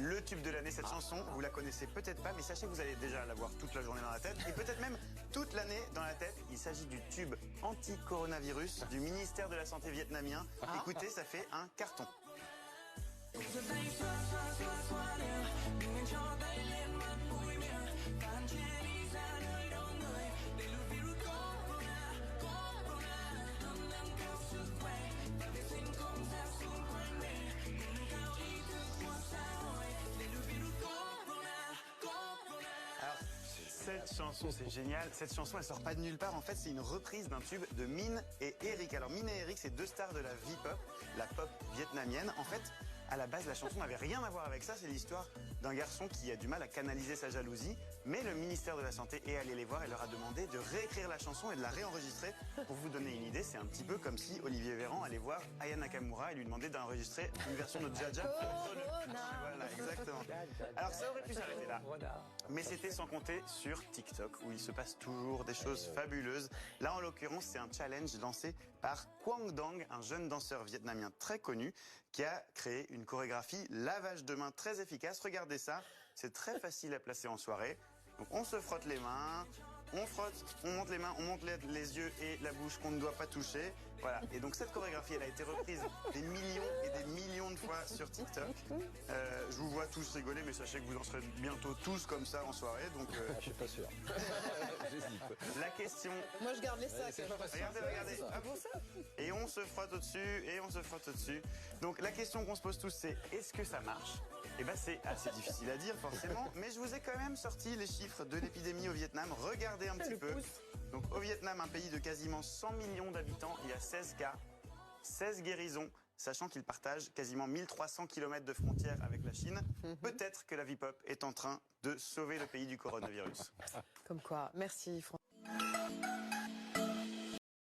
le tube de l'année, cette chanson. Vous la connaissez peut-être pas, mais sachez que vous allez déjà l'avoir toute la journée dans la tête et peut-être même toute l'année dans la tête. Il s'agit du tube anti-coronavirus du ministère de la Santé vietnamien. Écoutez, ça fait un carton. Cette chanson, c'est génial. Cette chanson, elle sort pas de nulle part. En fait, c'est une reprise d'un tube de Min et Eric. Alors, Min et Eric, c'est deux stars de la V-pop, la pop vietnamienne. En fait, à la base, la chanson n'avait rien à voir avec ça. C'est l'histoire d'un garçon qui a du mal à canaliser sa jalousie. Mais le ministère de la Santé est allé les voir et leur a demandé de réécrire la chanson et de la réenregistrer. Pour vous donner une idée, c'est un petit peu comme si Olivier Véran allait voir Aya Nakamura et lui demandait d'enregistrer une version de Jaja. Voilà, exactement. Alors, ça aurait pu s'arrêter là. Mais c'était sans compter sur TikTok, où il se passe toujours des choses fabuleuses. Là, en l'occurrence, c'est un challenge lancé par Quang Dong, un jeune danseur vietnamien très connu, qui a créé une chorégraphie lavage de mains très efficace. Regardez ça, c'est très facile à placer en soirée. Donc on se frotte les mains, on frotte, on monte les mains, on monte les yeux et la bouche qu'on ne doit pas toucher. Voilà. Et donc cette chorégraphie, elle a été reprise des millions et des millions de fois sur TikTok. Je vous vois tous rigoler, mais sachez que vous en serez bientôt tous comme ça en soirée. Donc je suis pas sûr. J'hésite. La question. Moi je garde les sacs. Regardez. Ah bon ça. Et on se frotte au-dessus, et on se frotte au-dessus. Donc la question qu'on se pose tous, c'est est-ce que ça marche? Eh ben c'est assez difficile à dire forcément, mais je vous ai quand même sorti les chiffres de l'épidémie au Vietnam. Regardez un petit peu. Donc au Vietnam, un pays de quasiment 100 millions d'habitants, il y a 16 cas, 16 guérisons, sachant qu'ils partagent quasiment 1300 km de frontières avec la Chine. Peut-être que la V-pop est en train de sauver le pays du coronavirus. Comme quoi. Merci François.